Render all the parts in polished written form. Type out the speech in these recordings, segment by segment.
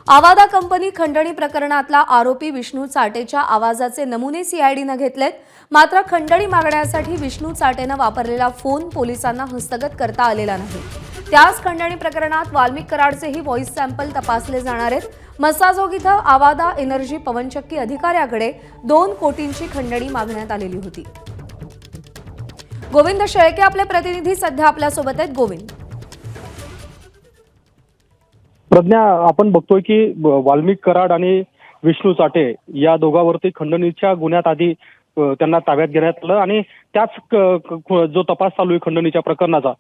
आवादा company खंडणी प्रकरणातला आरोपी विष्णू चाटेच्या आवाजाचे नमुने सीआयडीने घेतलेत। मात्र खंडणी मागण्यासाठी विष्णू चाटेने वापरलेला फोन पोलिसांना हस्तगत करता आलेला नाही। त्याच खंडणी प्रकरणात वाल्मिक कराडचेही व्हॉइस सॅम्पल तपासले जाणार आहेत। मस्साजोग इथं आवादा एनर्जी पवनचक्की अधिकाऱ्याकडे 2 कोटींची खंडणी मागण्यात आलेली होती। गोविंद शेळके आपले प्रतिनिधी सध्या आपल्या सोबत आहेत। गोविंद, प्रज्ञा, आपण बघतोय की वाल्मिक कराड आणि विष्णू चाटे या दोघांवरती खंडणीच्या गुन्ह्यात आधी त्यांना ताब्यात घेण्यात आलं आणि त्याच जो तपास चालू आहे खंडणीच्या प्रकरणाचा,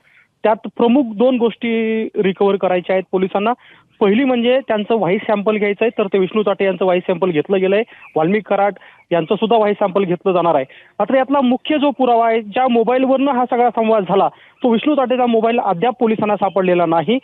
त्यात प्रमुख 2 गोष्टी रिकव्हर करायच्या आहेत पोलिसांना। पहिली म्हणजे त्यांचं व्हॉइस सॅम्पल घ्यायचं आहे, तर ते विष्णू चाटे यांचं व्हॉइस सॅम्पल घेतलं गेलंय। वाल्मिक कराड यांचं सुद्धा व्हॉइस सॅम्पल घेतलं जाणार आहे। मात्र यातला मुख्य जो पुरावा आहे, ज्या मोबाईलवरनं हा सगळा संवाद झाला, तो विष्णू चाटेचा मोबाईल अद्याप पोलिसांना सापडलेला नाही।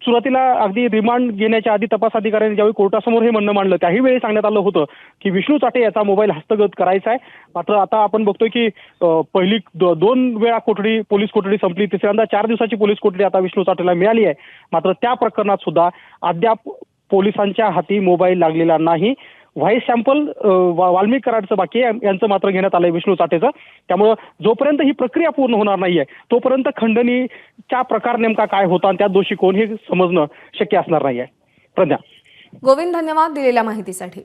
सुरुवातीला अगदी रिमांड घेण्याच्या आधी तपास अधिकाऱ्यांनी ज्यावेळी कोर्टासमोर हे म्हणणं मांडलं, त्याही वेळी सांगण्यात आलं होतं की विष्णू चाटे याचा मोबाईल हस्तगत करायचा आहे। मात्र आता आपण बघतोय की पहिली 2 वेळा कोठडी, पोलीस कोठडी संपली, तिसऱ्यांदा 4 दिवसाची पोलीस कोठडी आता विष्णू चाटेला मिळाली आहे। मात्र त्या प्रकरणात सुद्धा अद्याप पोलिसांच्या हाती मोबाईल लागलेला नाही। व्हॉइस सॅम्पल वाल्मिक कराडचं बाकी आहे, यांचं मात्र घेण्यात आलंय विष्णू चाटेचं। त्यामुळे जोपर्यंत ही प्रक्रिया पूर्ण होणार नाहीये तोपर्यंत खंडणीचा प्रकार नेमका काय होता आणि त्यात दोषी कोण हे समजणं शक्य असणार नाहीये। प्रज्ञा, गोविंद, धन्यवाद दिलेल्या माहितीसाठी।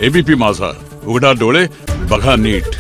एबीपी माझा, उघडा डोळे बघा नीट।